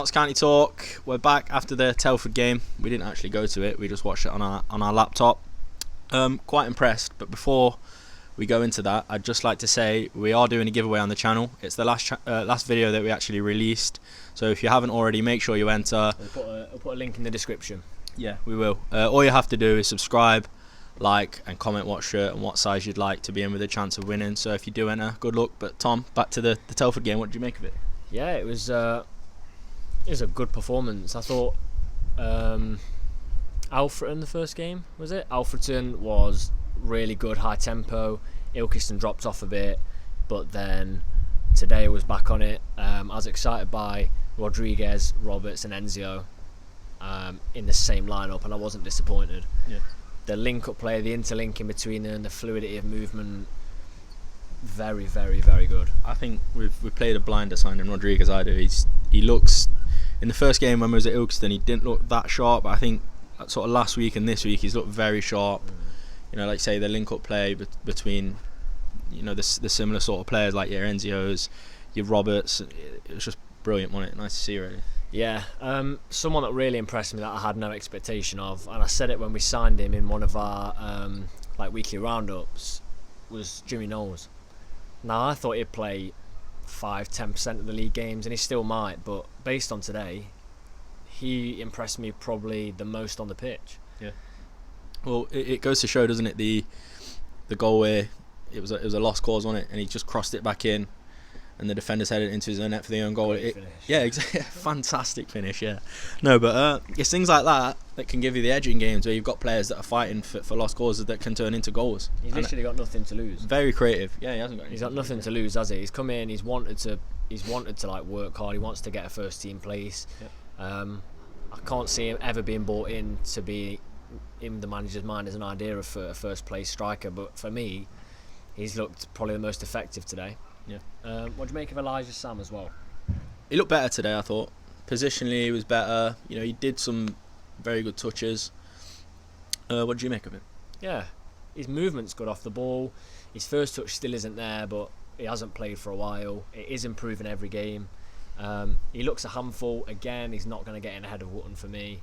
Notts County Talk. We're back after the Telford game. We didn't actually go to it. We just watched it on our laptop. Quite impressed. But before we go into that, I'd just like to say we are doing a giveaway on the channel. It's the last video that we actually released. So if you haven't already, make sure you enter. I'll put a link in the description. Yeah, we will. All you have to do is subscribe, like, and comment what shirt and what size you'd like to be in with a chance of winning. So if you do enter, good luck. But Tom, back to the Telford game. What did you make of it? Yeah, it was a good performance. I thought Alfreton, the first game, was it? Alfreton was really good, high tempo. Ilkeston dropped off a bit, but then today was back on it. I was excited by Rodriguez, Roberts and Enzio in the same lineup, and I wasn't disappointed. Yeah. The link-up play, the interlinking between them, the fluidity of movement, very, very, very good. I think we've played a blinder signing Rodriguez either. He looks, in the first game when we was at Ilkeston, he didn't look that sharp, but I think sort of last week and this week he's looked very sharp. You know, like say the link-up play between, you know, the similar sort of players like your Enzios, your Roberts. It was just brilliant, wasn't it? Nice to see, really. Yeah, someone that really impressed me that I had no expectation of, and I said it when we signed him in one of our weekly roundups, was Jimmy Knowles. Now I thought he'd play 5-10% of the league games, and he still might, but based on today, he impressed me probably the most on the pitch. Yeah. Well, it goes to show, doesn't it? The goal where it was a lost cause, wasn't it? And he just crossed it back in, and the defenders headed into his own net for the own goal. Yeah, exactly. Fantastic finish. Yeah. No, but it's things like that can give you the edge in games where you've got players that are fighting for lost causes that can turn into goals. He's literally got nothing to lose. Very creative. Yeah, he hasn't got. He's got nothing to lose, has he? He's come in. He's wanted to like work hard. He wants to get a first team place. Yeah. I can't see him ever being brought in to be in the manager's mind as an idea of a first place striker, but for me, he's looked probably the most effective today. Yeah. What do you make of Elijah Sam as well? He looked better today, I thought. Positionally, he was better. You know, he did some very good touches. What did you make of it? Yeah, his movement's good off the ball. His first touch still isn't there, but he hasn't played for a while. It is improving every game. He looks a handful. Again, he's not going to get in ahead of Wootton for me,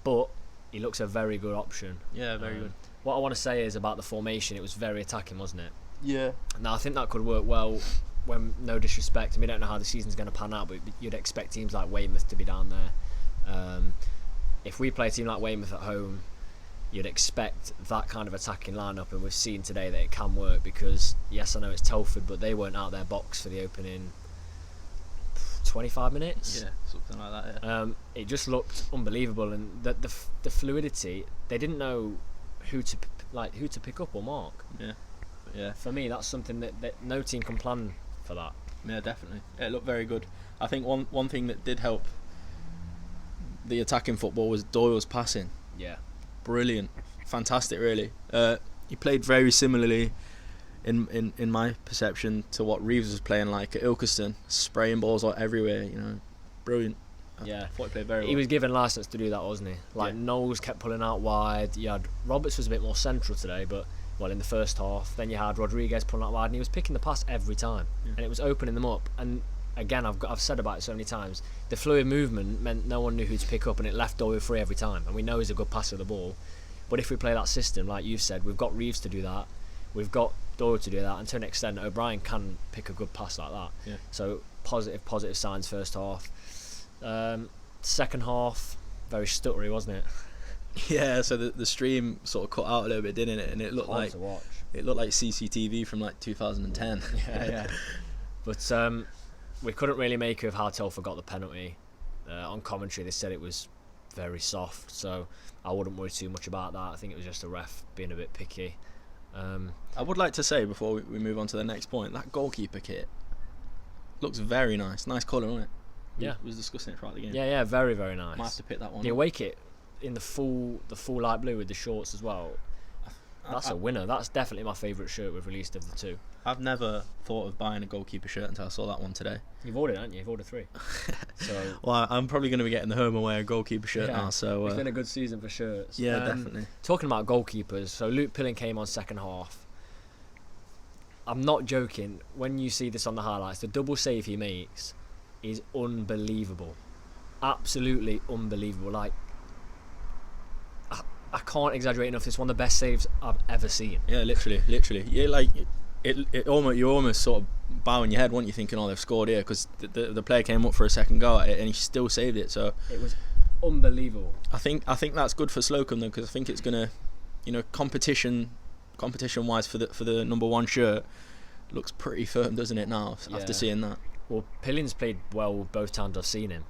but he looks a very good option. Yeah, very good. What I want to say is about the formation, it was very attacking, wasn't it? Yeah. Now, I think that could work well when, no disrespect, we don't know how the season's going to pan out, but you'd expect teams like Weymouth to be down there. If we play a team like Weymouth at home, you'd expect that kind of attacking lineup, and we've seen today that it can work because, yes, I know it's Telford, but they weren't out their box for the opening 25 minutes. Yeah, something like that. Yeah. It just looked unbelievable, and the fluidity. They didn't know who to pick up or mark. Yeah, yeah. For me, that's something that no team can plan for that. Yeah, definitely. Yeah, it looked very good. I think one thing that did help the attacking football was Doyle's passing. Yeah, brilliant, fantastic. Really, he played very similarly. In my perception to what Reeves was playing like at Ilkeston, spraying balls out everywhere, you know, brilliant. Yeah, I thought he played very well. He was given licence to do that, wasn't he? Like, yeah. Knowles kept pulling out wide. You had Roberts was a bit more central today, but in the first half. Then you had Rodriguez pulling out wide, and he was picking the pass every time, and it was opening them up. And again, I've said about it so many times, the fluid movement meant no one knew who to pick up, and it left Doyle free every time. And we know he's a good passer of the ball, but if we play that system, like you've said, we've got Reeves to do that. We've got Doyle to do that, and to an extent O'Brien can pick a good pass like that. Yeah. So positive signs first half. Second half, very stuttery, wasn't it? Yeah, so the stream sort of cut out a little bit, didn't it? And it looked like CCTV from like 2010. Yeah. But we couldn't really make of how Telford got the penalty. On commentary they said it was very soft, so I wouldn't worry too much about that. I think it was just a ref being a bit picky. I would like to say before we move on to the next point, that goalkeeper kit looks very nice. Nice colour, isn't it? Yeah, we was discussing it throughout the game. Yeah, very, very nice. Might have to pick that one. The away kit in the full light blue with the shorts as well. That's a winner. That's definitely my favourite shirt we've released of the two. I've never thought of buying a goalkeeper shirt until I saw that one today. You've ordered, haven't you? You've ordered 3. So well, I'm probably going to be getting the home away goalkeeper shirt now. So it's been a good season for shirts. Yeah, definitely. Talking about goalkeepers, so Luke Pilling came on second half. I'm not joking. When you see this on the highlights, the double save he makes is unbelievable. absolutely unbelievable. Like, I can't exaggerate enough. It's one of the best saves I've ever seen. Yeah, literally. Yeah, like it almost, you almost sort of bowing your head, weren't you, thinking, oh, they've scored here, because the player came up for a second go at it and he still saved it. So it was unbelievable. I think that's good for Slocum though, because I think it's gonna, competition wise for the number one shirt looks pretty firm, doesn't it now? After seeing that. Well, Pillion's played well both times I've seen him.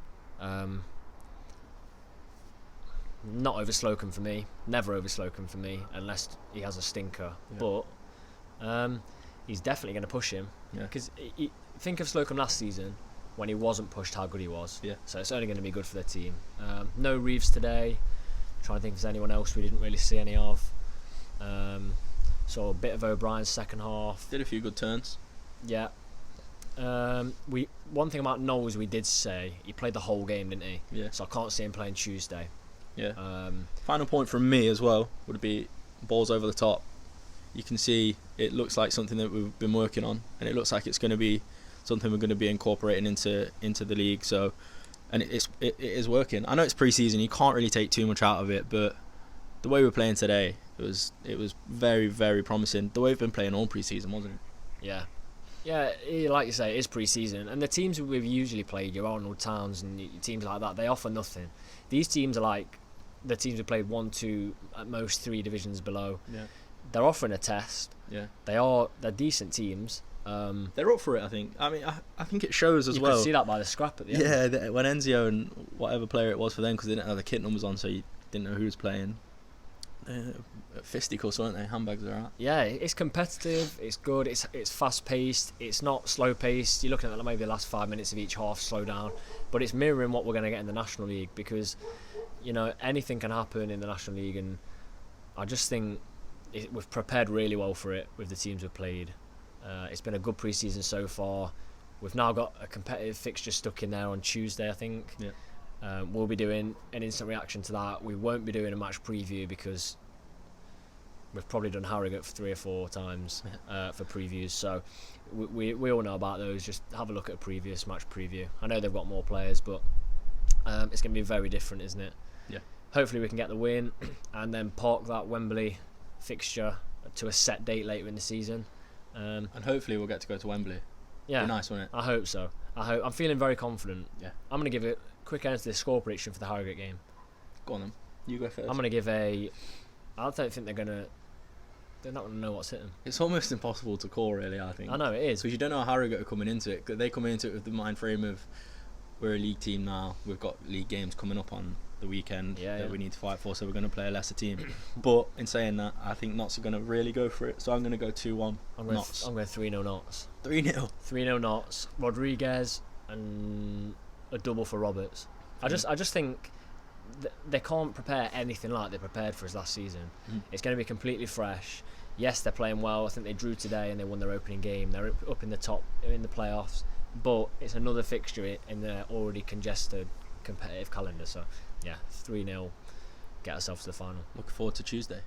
Not over Slocum for me. Never over Slocum for me, unless he has a stinker. Yeah. But he's definitely going to push him. Because think of Slocum last season when he wasn't pushed, how good he was. Yeah. So it's only going to be good for the team. No Reeves today. Trying to think if there's anyone else we didn't really see any of. So a bit of O'Brien's second half. Did a few good turns. Yeah. One thing about Knowles, we did say he played the whole game, didn't he? Yeah. So I can't see him playing Tuesday. Yeah. Final point from me as well would be balls over the top. You can see it looks like something that we've been working on, and it looks like it's going to be something we're going to be incorporating into the league. So, and it is working. I know it's pre-season, you can't really take too much out of it, but the way we're playing today, it was very, very promising. The way we've been playing all pre-season, wasn't it? Yeah. Yeah, like you say, it is pre-season, and the teams we've usually played, your Arnold Towns and teams like that, they offer nothing. These teams are like the teams we played 1, 2, at most 3 divisions below. Yeah. They're offering a test. Yeah. They're decent teams. They're up for it, I think. I mean, I think it shows as well. You could see that by the scrap at the end. Yeah, when Enzio and whatever player it was for them, because they didn't have the kit numbers on, so you didn't know who was playing. Fisticuffs, weren't they? Handbags are out. Yeah, it's competitive. It's good. It's fast paced. It's not slow paced. You're looking at maybe the last 5 minutes of each half slow down, but it's mirroring what we're going to get in the National League, because anything can happen in the National League, and I just think we've prepared really well for it with the teams we've played. It's been a good pre-season so far. We've now got a competitive fixture stuck in there on Tuesday, I think. Yeah. We'll be doing an instant reaction to that. We won't be doing a match preview because we've probably done Harrogate for 3 or 4 times for previews. So we all know about those. Just have a look at a previous match preview. I know they've got more players, but it's going to be very different, isn't it? Yeah. Hopefully we can get the win and then park that Wembley fixture to a set date later in the season. And hopefully we'll get to go to Wembley. Yeah. Be nice, won't it? I hope so. I'm feeling very confident. Yeah. I'm going to give a quick answer to the score prediction for the Harrogate game. Go on then. You go first. I'm going to give I don't think they're not going to know what's hitting. It's almost impossible to call, really, I think. I know, it is. Because you don't know how Harrogate are coming into it. They come into it with the mind frame of, we're a league team now, we've got league games coming up on the weekend that we need to fight for, so we're going to play a lesser team. But in saying that, I think Notts are going to really go for it, so I'm going to go 2-1 Notts. I'm going 3-0 Notts. 3-0? 3-0 Notts. Rodriguez and a double for Roberts. I just think they can't prepare anything like they prepared for us last season. It's going to be completely fresh. Yes, they're playing well. I think they drew today and they won their opening game. They're up in the top in the playoffs, but it's another fixture in their already congested competitive calendar. So yeah, 3-0, get ourselves to the final. Looking forward to Tuesday.